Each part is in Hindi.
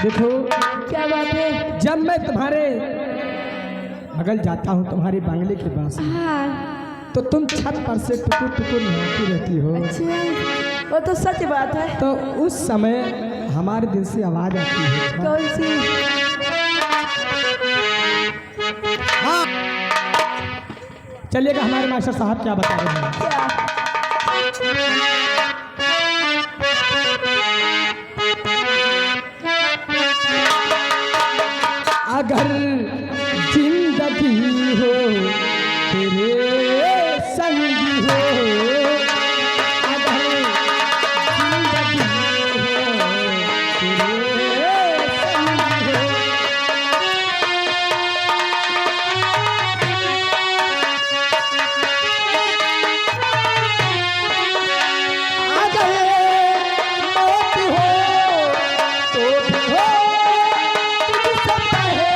देखो क्या बात है? जब मैं तुम्हारे बगल जाता हूँ तुम्हारे बांग्ले के पास में, हाँ। तो तुम छत पर से टुकुर टुकुर नहाती रहती हो। अच्छा, वो तो सच बात है। तो उस समय हमारे दिल से आवाज आती है। कौन सी? हाँ, चलिएगा हमारे मास्टर साहब क्या बता रहे हैं। क्या? अगर जिंदगी हो तेरे संग हो, अगर जिंदगी हो तेरे संग हो, अगर मौत हो तो भी हो तुझसे पहले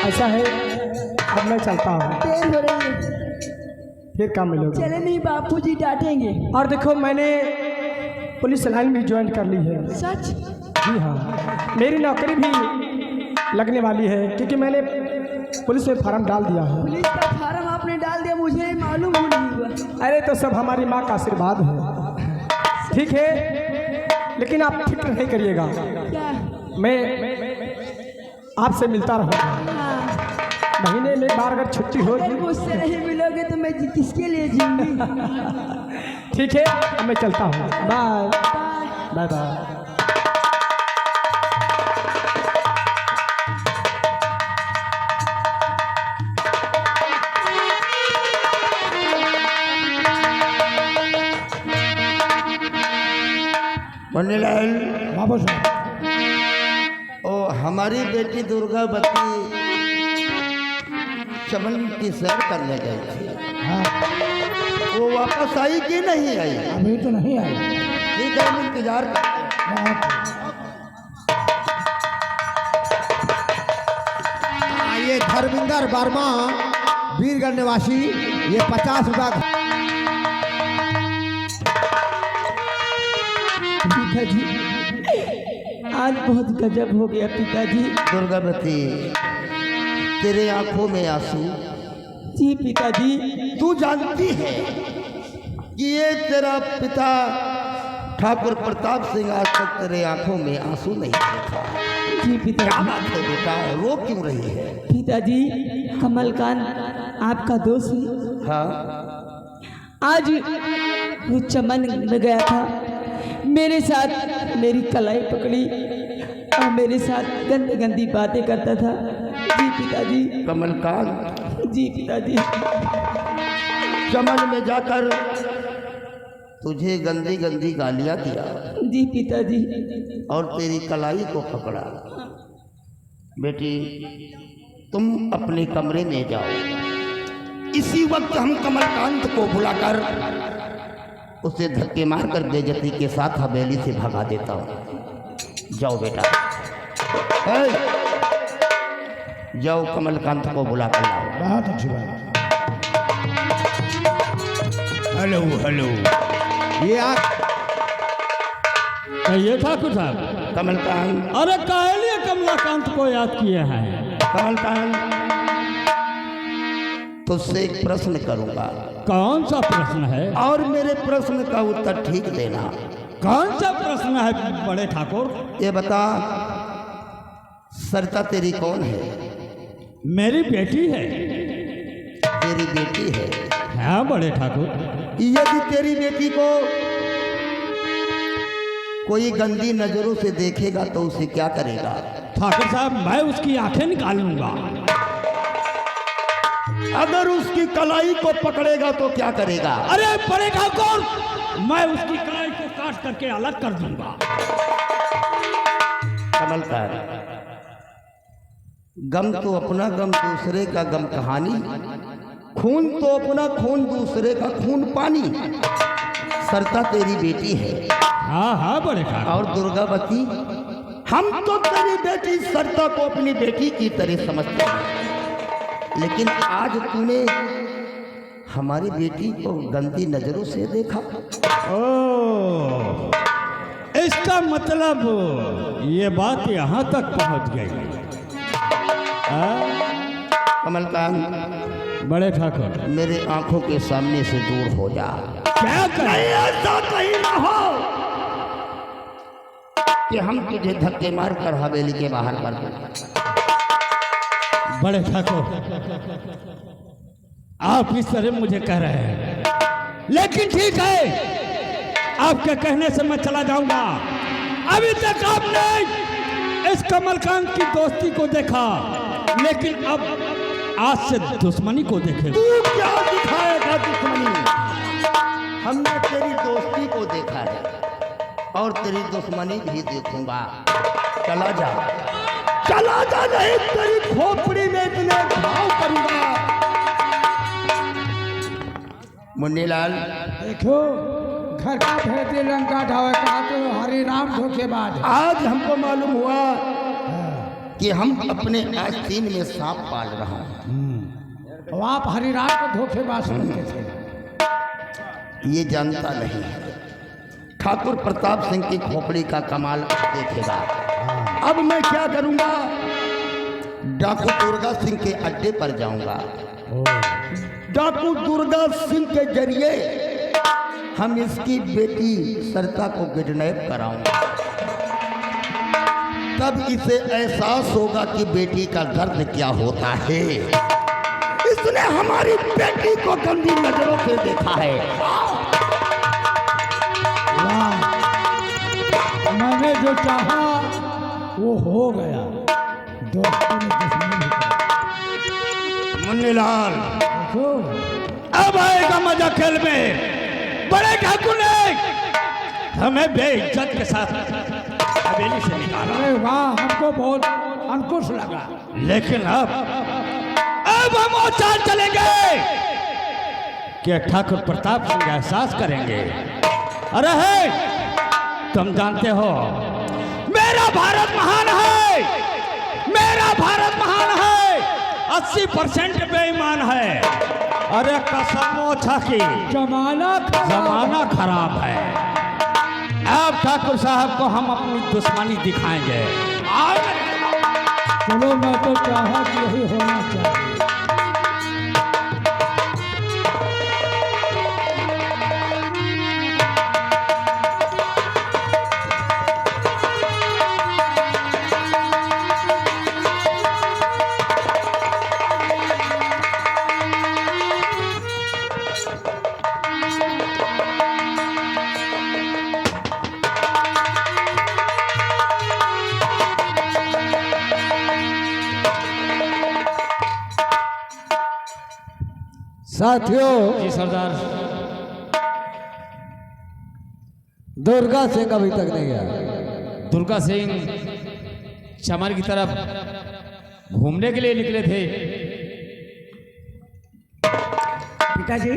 ऐसा है। अब मैं चलता हूँ, देर हो रही है। फिर काम मिलोगे। चले नहीं, बापूजी डांटेंगे। और देखो मैंने पुलिस लाइन भी ज्वाइन कर ली है। सच? जी हाँ, मेरी नौकरी भी लगने वाली है क्योंकि मैंने पुलिस में फार्म डाल दिया है। पुलिस का फार्म आपने डाल दिया, मुझे मालूम ही नहीं हुआ। अरे तो सब हमारी माँ का आशीर्वाद है। ठीक है, लेकिन आप फिक्र नहीं करिएगा, क्या? मैं आपसे मिलता रहूँगा। हाँ। महीने में एक बार अगर छुट्टी हो। अगर मुझसे नहीं मिलोगे तो मैं किसके लिए जीऊंगी? ठीक है, अब मैं चलता हूँ। Bye bye. Bye bye. Manilal babu sahab, ओ हमारी बेटी दुर्गावती चमन की सैर करने गई थी। हाँ, वो वापस आई कि नहीं आई? अभी तो नहीं आई। ठीक है, हम इंतजार करते हैं। ये धर्मिंदर वर्मा वीरगढ़ निवासी, ये 50 रुपया। पिताजी, आज बहुत गजब हो गया पिताजी। दुर्गावती, तेरे आंखों में आंसू। जी पिताजी। तू जानती है कि ये तेरा पिता ठाकुर प्रताप सिंह आज तक तेरे आंखों में आंसू नहीं देखा। जी क्या पिताजी। बात है बेटा, रो क्यों रही है? पिताजी, कमलकांत आपका दोस्त है। हाँ, आज वो चमन में गया था, मेरे साथ मेरी कलाई पकड़ी और मेरे साथ गंदी गंदी बातें करता था। जी पिताजी। कमलकांत, जी पिताजी। चमन में जाकर तुझे गंदी गंदी गालियां दिया जी पिताजी। और तेरी कलाई को पकड़ा। बेटी, तुम अपने कमरे में जाओ। इसी वक्त हम कमलकांत को बुलाकर उसे धक्के मारकर बेइज्जती के साथ हवेली से भगा देता हूँ। जाओ बेटा, जाओ कमलकांत को बुलाकर लाओ। बहुत अच्छी बात। हेलो हेलो, ये आप ये ठाकुर साहब, कमलकांत, अरे काहे लिए कमलाकांत को याद किए हैं? कमलकांत, तुझसे एक प्रश्न करूंगा कौन सा प्रश्न है? और मेरे प्रश्न का उत्तर ठीक देना। कौन सा प्रश्न है बड़े ठाकुर? ये बता, सरिता तेरी कौन है? मेरी बेटी है। तेरी बेटी है? हाँ बड़े ठाकुर। यदि तेरी बेटी को कोई गंदी नजरों से देखेगा तो उसे क्या करेगा? ठाकुर साहब, मैं उसकी आंखें निकाल लूंगा। अगर उसकी कलाई को पकड़ेगा तो क्या करेगा? अरे बड़े ठाकुर, मैं उसकी कलाई को काट करके अलग कर दूंगा। कमलकांत, गम तो अपना गम दूसरे का गम कहानी, खून तो अपना खून दूसरे का खून पानी। सरिता तेरी बेटी है। हाँ हाँ बड़े ठाकुर। और दुर्गावती, हम तो तेरी बेटी सरिता को अपनी बेटी की तरह समझते हैं, लेकिन आज तूने हमारी बेटी को गंदी नजरों से देखा। ओ, इसका मतलब ये बात यहाँ तक पहुँच गई। कमलकांत, बड़े ठाकुर, मेरे आंखों के सामने से दूर हो जा। क्या करें? ऐसा कहीं ना हो कि हम तुझे धक्के मार कर हवेली के बाहर कर दें। बड़े ठाकुर, आप इस तरह मुझे कह रहे हैं, लेकिन ठीक है, आपके कहने से मैं चला जाऊंगा। अभी तक आपने इस कमलकांत की दोस्ती को देखा, लेकिन अब आज से दुश्मनी को देखे। तू क्या दिखाएगा दुश्मनी? हमने तेरी दोस्ती को देखा है और तेरी दुश्मनी भी देखूंगा। चला जा, चला जा, नहीं तेरी खोपड़ी में इतने घाव करूंगा। मुन्नीलाल, देखो, घर का भेदी लंका ढावे, कहा तो हरि राम धोखेबाज। आज हमको मालूम हुआ कि हम अपने आस्तीन में सांप पाल रहा हूं। तो आप हरि राम को धोखेबाज समझते थे। ये जानता नहीं है। ठाकुर प्रताप सिंह की खोपड़ी का कमाल देखेगा। अब मैं क्या करूंगा? डाकू दुर्गा सिंह के अड्डे पर जाऊंगा। डाकू दुर्गा सिंह के जरिए हम इसकी बेटी सरिता को किडनैप कराऊंगा। तब इसे एहसास होगा कि बेटी का दर्द क्या होता है। इसने हमारी बेटी को गंदी नजरों से देखा है। वाह, मैंने जो चाहा वो हो गया। दोस्तों ने दुश्मनी भी कर। मुन्नीलाल, देखो, अब आएगा मजा खेल में। बड़े ठाकुर ने हमें बेइज्जत के साथ हवेली से निकाला। अरे वाह, हमको बहुत अंकुश लगा। लेकिन अब हम वो चाल चलेंगे कि ठाकुर प्रताप सिंह एहसास करेंगे। अरे है, तुम जानते हो मेरा भारत महान है, मेरा भारत महान है। 80% बेईमान है। अरे कसम ओछा की जमाना खराब है। अब ठाकुर साहब को हम अपनी दुश्मनी दिखाएंगे। चलो, मैं तो चाहा कि यही होना चाहिए। साथियों, जी सरदार। दुर्गा सिंह अभी तक नहीं आया। दुर्गा सिंह चमन की तरफ घूमने के लिए निकले थे। पिताजी,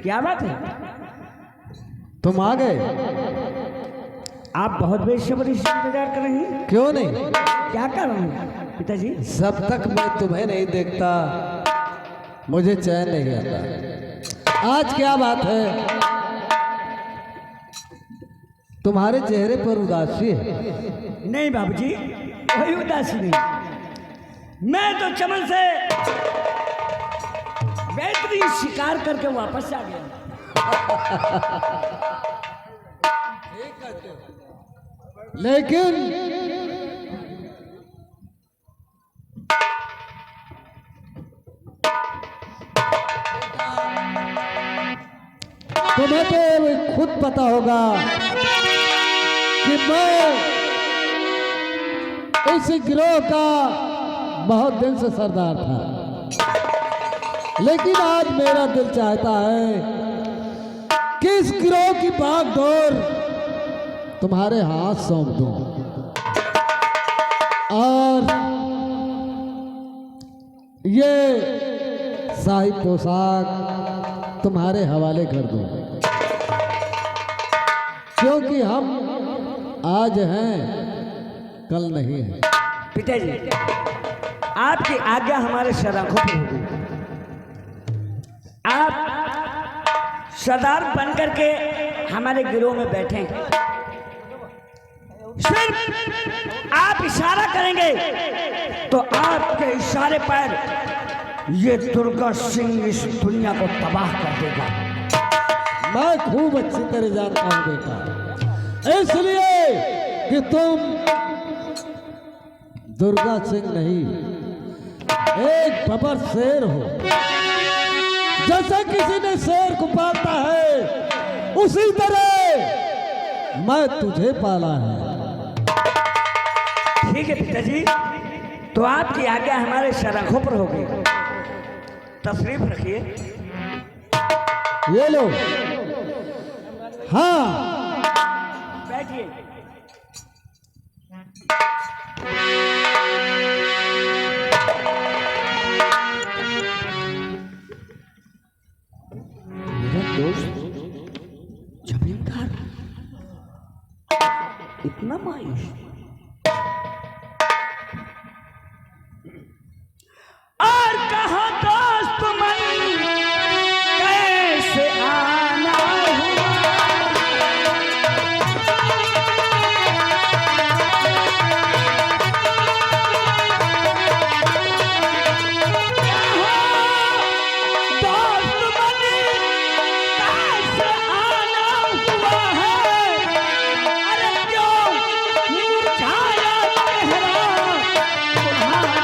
क्या बात है? तुम आ गए? आप बहुत बेसब्री से इंतजार कर रहे हैं। क्यों नहीं? क्या कर रहे हैं पिताजी? जब तक मैं तुम्हें नहीं देखता मुझे चैन नहीं आता। आज क्या बात है? तुम्हारे चेहरे पर उदासी है। नहीं बाबूजी, कोई उदासी नहीं। मैं तो चमन से बेहतरीन शिकार करके वापस आ गया। लेकिन तुम्हें तो खुद पता होगा कि मैं इस गिरोह का बहुत दिन से सरदार था, लेकिन आज मेरा दिल चाहता है कि इस गिरोह की बागडोर तुम्हारे हाथ सौंप दूं और ये शाही पोशाक तुम्हारे हवाले कर दूं, क्योंकि हम आज हैं, कल नहीं है। पिताजी, आपकी आज्ञा हमारे शराखों पर होगी। आप सरदार बनकर के हमारे गिरोह में बैठे हैं। सिर्फ आप इशारा करेंगे तो आपके इशारे पर ये दुर्गा सिंह इस दुनिया को तबाह कर देगा। मैं खूब अच्छी तरह जानता हूं बेटा, इसलिए कि तुम दुर्गा सिंह नहीं, एक बबर शेर हो। जैसा किसी ने शेर को पालता है, उसी तरह मैं तुझे पाला है। ठीक है पिताजी, तो आपकी आज्ञा हमारे शराखों पर होगी। तशरीफ रखिए। ये लो। हाँ, बैठिए। मेरा दोस्त जमींदार इतना मायूस, और कहा दोस्त मन कैसे आना हुआ। दोस्त मन कैसे आना हुआ है, अरे क्यों मुरझाया चेहरा तुम्हारा।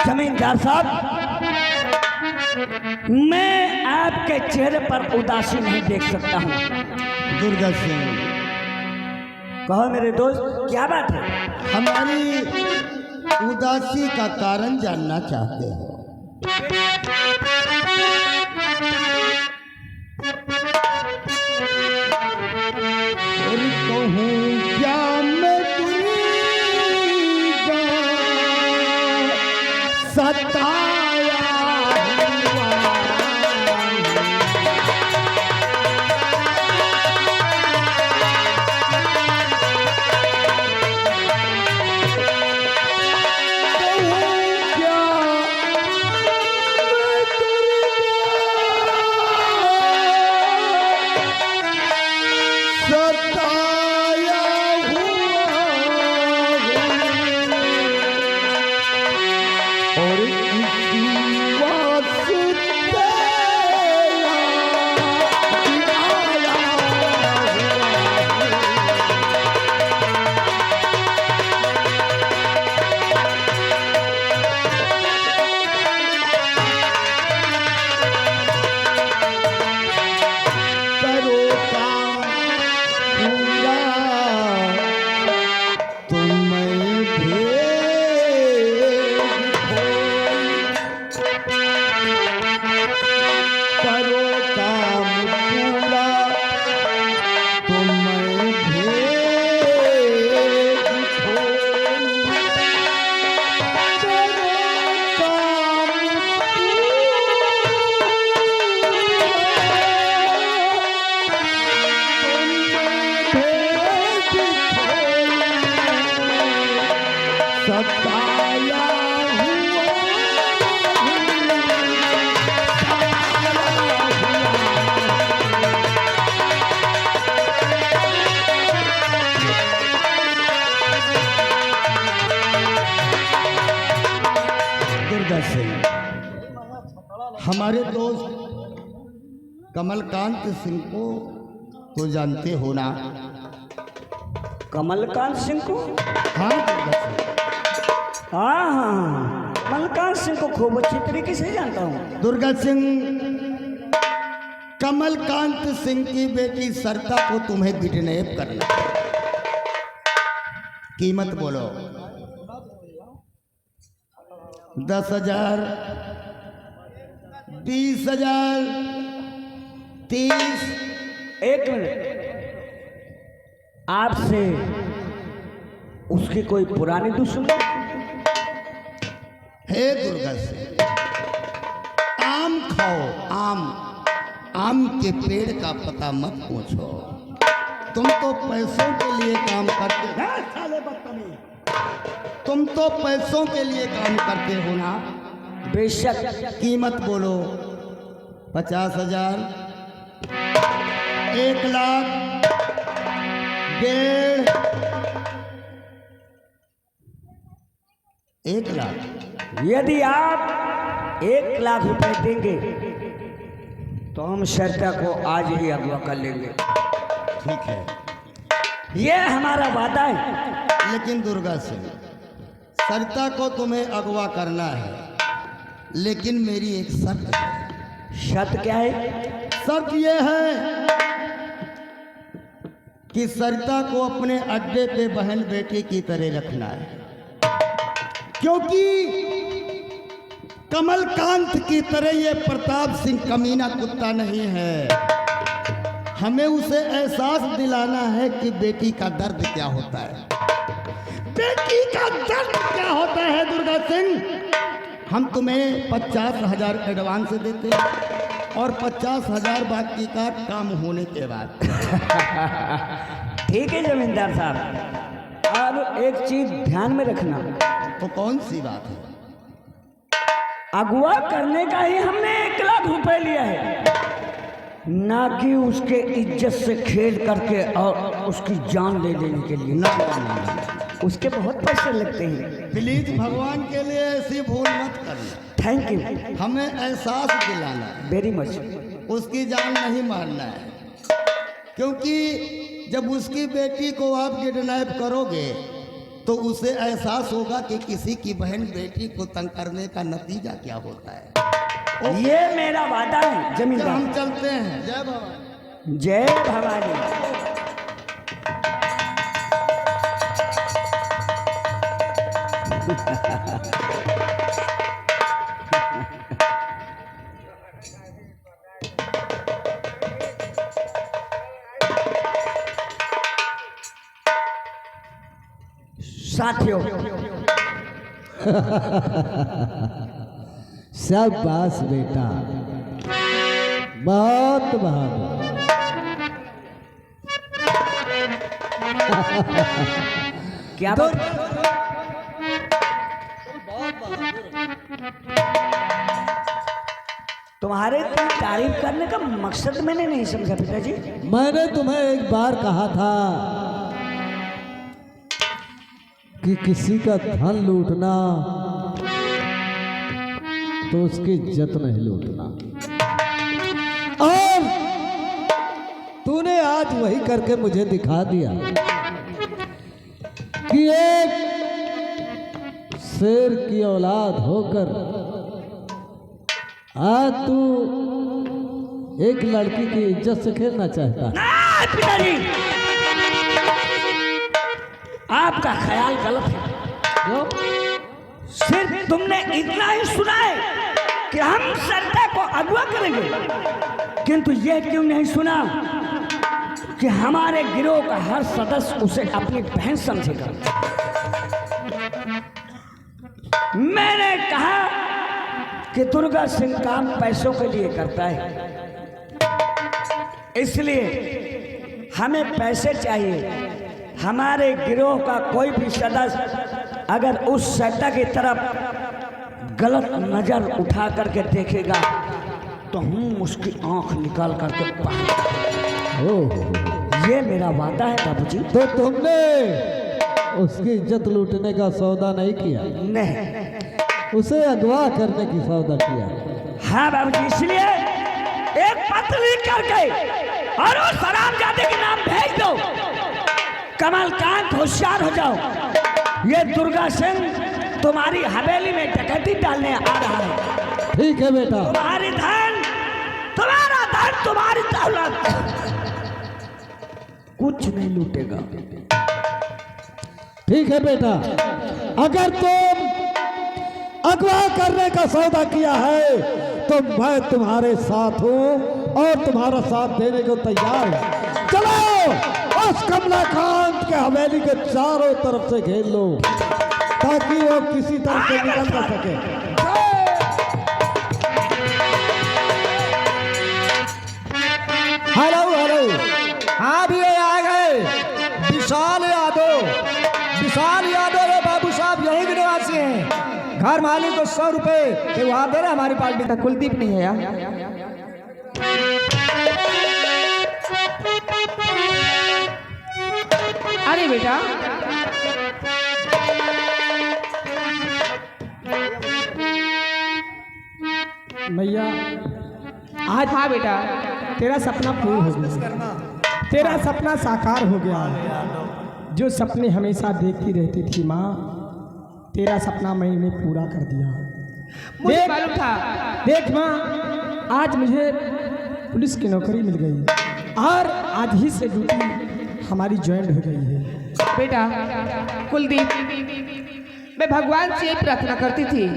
जमींदार साहब, मैं आपके चेहरे पर उदासी नहीं देख सकता हूँ। दुर्गा सिंह, कहो मेरे दोस्त, क्या बात है? हमारी उदासी का कारण जानना चाहते हो? और कहूँ क्या मैं दुर्गा सताया हुआ कहूँ क्या मैं हमारे दोस्त कमलकांत सिंह को तो जानते हो ना? कमलकांत सिंह को? हाँ दुर्गा सिंह। हाँ हाँ, कमलकांत सिंह को खूब अच्छी तरीके से जानता हूँ। दुर्गा सिंह, कमलकांत सिंह की बेटी सरिता को तुम्हें किडनैप करना। कीमत बोलो। 10,000, 20,000, 30। एक मिनट, आपसे उसकी कोई पुरानी दुश्मनी? हे दुर्गा सिंह, आम खाओ, आम के पेड़ का पता मत पूछो। तुम तो पैसों के लिए काम करते हो। साले बदतमीज, तुम तो पैसों के लिए काम करते हो ना? बेशक। कीमत बोलो। 50,000, 1 लाख, 1.5, 1 लाख। यदि आप 1 लाख रुपए देंगे तो हम सरिता को आज ही अगवा कर लेंगे। ठीक है, ये हमारा वादा है। लेकिन दुर्गा सिंह, सरिता को तुम्हें अगवा करना है, लेकिन मेरी एक शर्त है। शर्त क्या है? शर्त यह है कि सरिता को अपने अड्डे पे बहन बेटी की तरह रखना है, क्योंकि कमलकांत की तरह ये प्रताप सिंह कमीना कुत्ता नहीं है। हमें उसे एहसास दिलाना है कि बेटी का दर्द क्या होता है। बेटी का दर्द क्या होता है दुर्गा सिंह। हम तुम्हें 50,000 एडवांस देते हैं और 50,000 बाकी का काम होने के बाद। ठीक है जमींदार साहब, अब एक चीज ध्यान में रखना। तो कौन सी बात है? अगवा करने का ही हमने 1 लाख रुपए लिया है, ना कि उसके इज्जत से खेल करके और उसकी जान ले लेने के लिए। ना ना ना ना। उसके बहुत पैसे लगते हैं। प्लीज भगवान के लिए ऐसी भूल मत करना। थैंक यू हमें एहसास दिलाना है, वेरी मच। उसकी जान नहीं मारना है, क्योंकि जब उसकी बेटी को आप किडनैप करोगे तो उसे एहसास होगा कि किसी की बहन बेटी को तंग करने का नतीजा क्या होता है। ये मेरा वादा है चल, जमींदार। हम चलते हैं। जय भवानी। जय भवानी। साथियों, शाबाश बेटा, बहुत बहादुर। क्या बात? तुम्हारे तारीफ करने का मकसद मैंने नहीं समझा पिताजी। मैंने तुम्हें एक बार कहा था कि किसी का धन लूटना तो उसकी इज्जत नहीं लूटना, और तूने आज वही करके मुझे दिखा दिया कि एक शेर की औलाद होकर आज तू एक लड़की की इज्जत से खेलना चाहता है। ना पिताजी, आपका ख्याल गलत है। क्यों? सिर्फ तुमने इतना ही सुना है कि हम सरिता को अगवा करेंगे, किंतु यह क्यों नहीं सुना कि हमारे गिरोह का हर सदस्य उसे अपनी बहन समझेगा। मैंने कहा कि दुर्गा सिंह काम पैसों के लिए करता है, इसलिए हमें पैसे चाहिए। हमारे गिरोह का कोई भी सदस्य अगर उस सरिता की तरफ गलत नजर उठा करके देखेगा तो हम उसकी आंख निकाल करके बाहर। ओह, ये मेरा वादा है बाबूजी। तो तुमने उसकी इज्जत लूटने का सौदा नहीं किया, नहीं, उसे अगवा करने की सौदा किया। हाँ बाबू जी, इसलिए एक पत्र लिख करके और उस हरामजादे के नाम भेज दो। कमलकांत होशियार हो जाओ, ये दुर्गा सिंह तुम्हारी हवेली में डकैती डालने आ रहा है। ठीक है बेटा। तुम्हारी धन, तुम्हारा धन, तुम्हारी दौलत कुछ नहीं लूटेगा। ठीक है बेटा, अगर तुम अगवा करने का सौदा किया है तो मैं तुम्हारे साथ हूं और तुम्हारा साथ देने को तैयार हूं। चलो उस कमलाकांत के हवेली के चारों तरफ से घेर लो ताकि वो किसी तरह से निकल ना सके। हेलो हेलो, हाँ भी आ गए विशाल यादव। विशाल यादव है बाबू साहब, यहीं के निवासी हैं। घर मालिक को 100 रुपए के वहां दे रहे हमारी पार्टी का। कुलदीप नहीं है यार। अरे बेटा, मैया आज हाँ बेटा, तेरा सपना पूर्ण हो गया, तेरा सपना साकार हो गया। जो सपने हमेशा देखती रहती थी माँ, तेरा सपना मैंने पूरा कर दिया। मुझे मालूम था। देख माँ, आज मुझे पुलिस की नौकरी मिल गई और आज ही से ड्यूटी हमारी ज्वाइन हो गई है। बेटा कुलदीप, मैं भगवान से यही प्रार्थना करती थी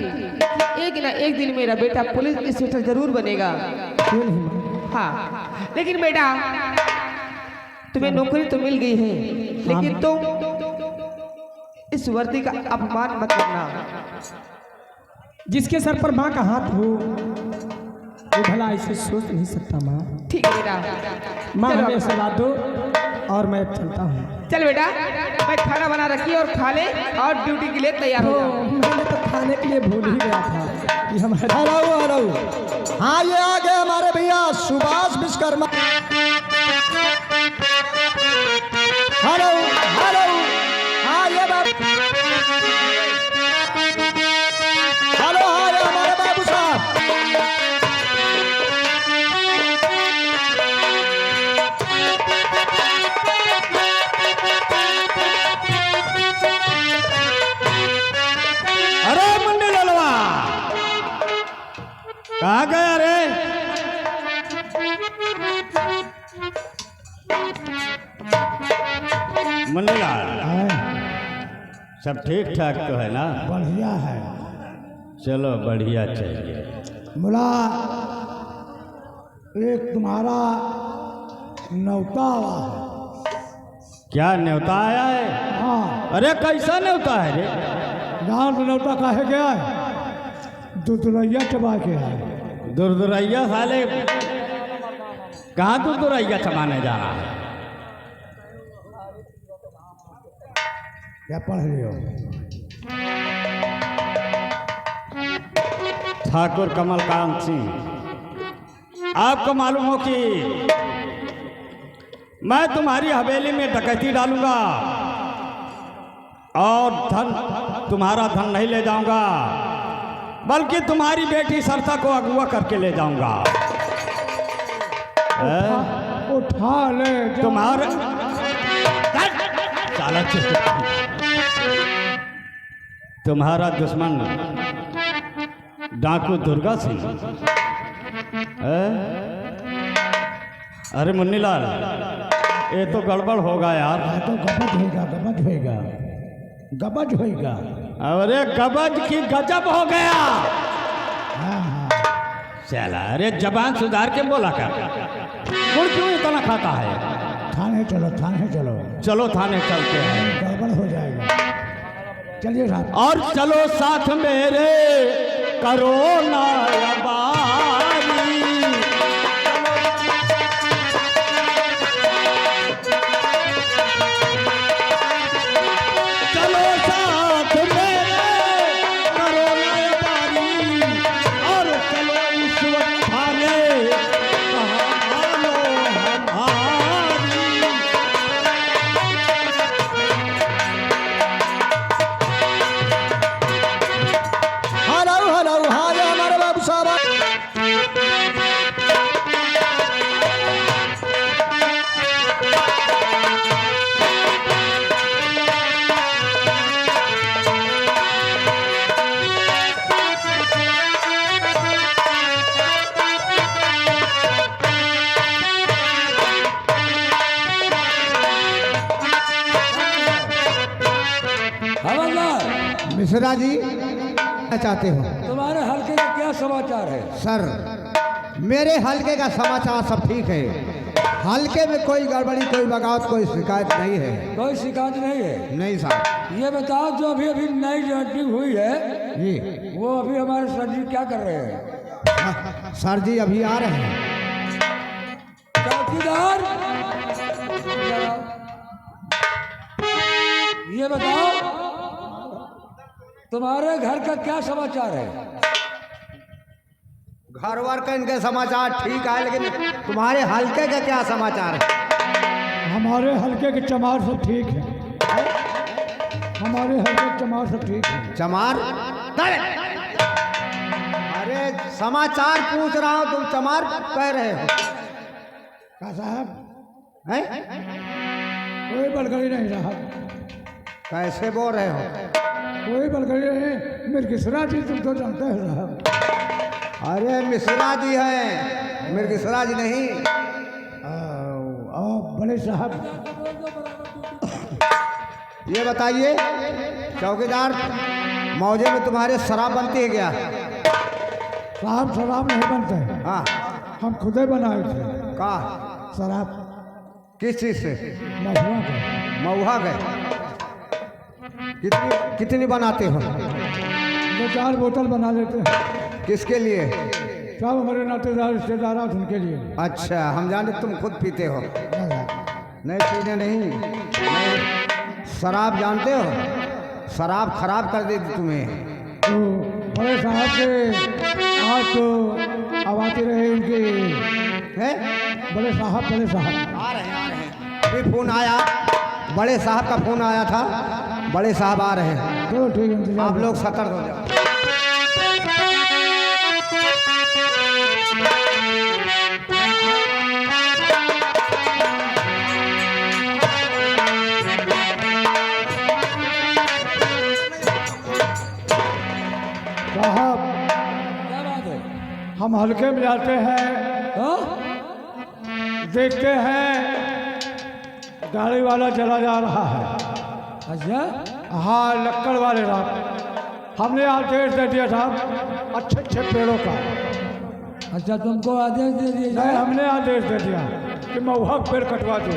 कि एक ना एक दिन मेरा बेटा पुलिस इंस्पेक्टर जरूर बनेगा। क्यों नहीं माँ? हाँ, लेकिन बेटा तुम्हें नौकरी तो मिल गई है, लेकिन तुम इस वर्दी का अपमान मत करना। जिसके सर पर माँ का हाथ हो वो भला ऐसे सोच नहीं सकता माँ। ठीक है बेटा, माँ चलो हमें अब सलाह दो और मैं अब चलता हूँ। चल बेटा, मैं खाना बना रखी और खा ले और ड्यूटी के लिए तैयार हो तो जाओ। मैंने तो खाने के लिए भूल ही गया था कि हमारा। हेलो, हाँ ये आ गए हमारे भैया सुभाष विश्वकर्मा। हेलो हेलो, हाँ ये बात। हेलो, हाँ ये हमारे बाबू साहब। अरे मुंडे ललवा, कहाँ गया रे? मुंडेलाल, सब ठीक ठाक तो है ना? बढ़िया है। चलो बढ़िया चाहिए। मुला, एक तुम्हारा नौता हुआ है। क्या न्योता आया है? हाँ, अरे कैसा न्योता है रे? गाँव में नौता काहे गया है? दुदुरैया चबा के है। दुरदुरैया साले, कहाँ दुरदुरैया चमाने जा रहा है? क्या पढ़ रहे हो? ठाकुर कमलकांत सिंह, आपको मालूम हो कि मैं तुम्हारी हवेली में डकैती डालूंगा और तुम्हारा धन नहीं ले जाऊंगा, बल्कि तुम्हारी बेटी सरसा को अगुआ करके ले जाऊंगा। उठा ले जा। तुम्हारे साला तुम्हारा दुश्मन डाकू दुर्गा सिंह। अरे मुन्नीलाल, ये तो गड़बड़ होगा यार। तो गबज होगा, गबज होगा, गबज होगा। अरे गबज की गजब हो गया। हाँ हाँ, चला, अरे जबान सुधार के बोला कर। गुड़ क्यों इतना खाता है? थाने चलो, थाने चलो। चलो थाने चलते हैं। गड़बड़ हो जाएगा। चलिए साहब। और चलो साथ मेरे, करो ना अबारी। चलो साथ मेरे, करो ना अबारी। और चलो इस वक्त थाने, कहाँ लो हमारी। हेलो हेलो, हाँ ये हमारे बाबू साहब। मिश्रा जी क्या चाहते हो? तुम्हारे हल्के का क्या समाचार है? सर मेरे हल्के का समाचार सब ठीक है। हल्के में कोई गड़बड़ी, कोई बगावत, कोई शिकायत नहीं है। कोई शिकायत नहीं है? नहीं साहब। ये बताओ, जो अभी अभी नई जॉइंटिंग हुई है जी, वो अभी हमारे सर जी क्या कर रहे हैं? सर जी अभी आ रहे हैं। चौकीदार, ये बताओ तुम्हारे घर का क्या समाचार है? घर वर का इनके समाचार ठीक है, लेकिन तुम्हारे हल्के का क्या समाचार है? हमारे हल्के के चमार सब ठीक है। हमारे हल्के के चमार सब ठीक है। चमार? अरे समाचार पूछ रहा हूँ, तुम चमार कह रहे हो? का साहब हैं? कोई बलगड़ी नहीं साहब, कैसे बोल रहे हो? कोई बलगड़ी नहीं। मिर्गिसरा जी तुम तो जानते हो साहब। अरे मिश्रा जी हैं, मिर्गिसरा जी नहीं। बड़े साहब, ये बताइए चौकीदार, मौजे में तुम्हारे शराब बनती है क्या? साहब शराब नहीं बनते, हाँ। हम खुदे बनाए थे का शराब। किस चीज से? महुआ का। महुआ गए? कितनी बनाते हो? 2-4 बोतल बना लेते हैं। किसके लिए? सब हमारे नातेदार रिश्तेदार हैं, उनके लिए। अच्छा, हम जाने तुम खुद पीते हो। नहीं पीने नहीं, शराब जानते हो? शराब खराब कर देती तुम्हें। तो बड़े साहब के आज तो अब आते रहे उनके हैं? बड़े साहब आ रहे हैं। अभी फोन आया, बड़े साहब का फोन आया था, बड़े साहब आ रहे हैं। तो ठीक है, इंतजार आप लोग सतर्क हो जाओ। साहब क्या बात है? हम हल्के में जाते हैं, देखते हैं गाड़ी वाला चला जा रहा है। अच्छा? हाँ, लक्कड़ वाले साहब। हमने आदेश दे दिया साहब अच्छे पेड़ों का। अच्छा, तुमको आदेश दे दिया? नहीं, हमने आदेश दे दिया कि महुआ पेड़ कटवा दो।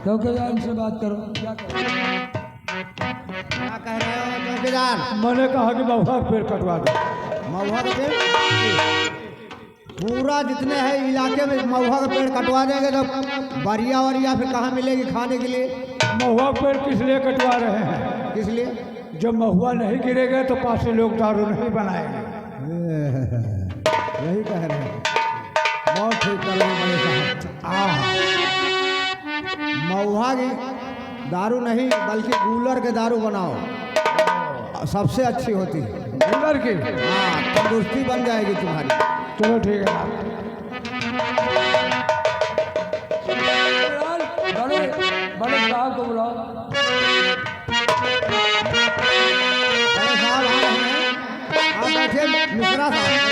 चौकीदार से बात करो। क्या कह रहे हो चौकीदार? मैंने कहा कि महुआ पेड़ कटवा दो। महुआ का पेड़ पूरा जितने हैं इलाके में महुआ का पेड़ कटवा देंगे तो बरिया वरिया फिर कहाँ मिलेगी खाने के लिए? महुआ पेड़ किस लिए कटवा रहे हैं? किस लिए? जब महुआ नहीं गिरेगा तो पास से लोग दारू नहीं बनाएंगे। यही कह रहे हैं। बहुत ठीक कर रहे हैं बड़े साहब। महुआ की दारू नहीं बल्कि गूलर के दारू बनाओ, सबसे अच्छी होती है। गूलर की? हाँ, तंदुरुस्ती बन जाएगी तुम्हारी। चलो ठीक है। बड़े साहब को बुलाओ। बड़े साहब आ रहे हैं, आप बैठे। मिश्रा साहब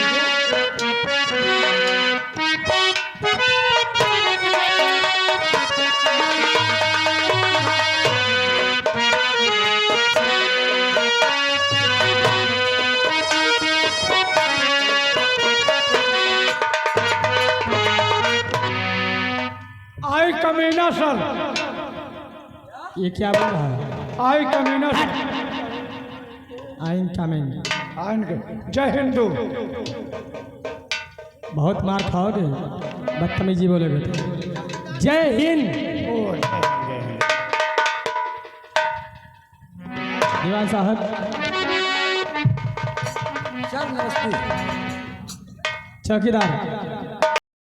आई कमीना सर। ये क्या बोल रहा है? आई कमीना सर। I am coming. जय हिंदू। बहुत मार खाओगे, बदतमीजी बोलोगे तो। जय हिंद। दीवान साहब, सर नमस्ते। चौकीदार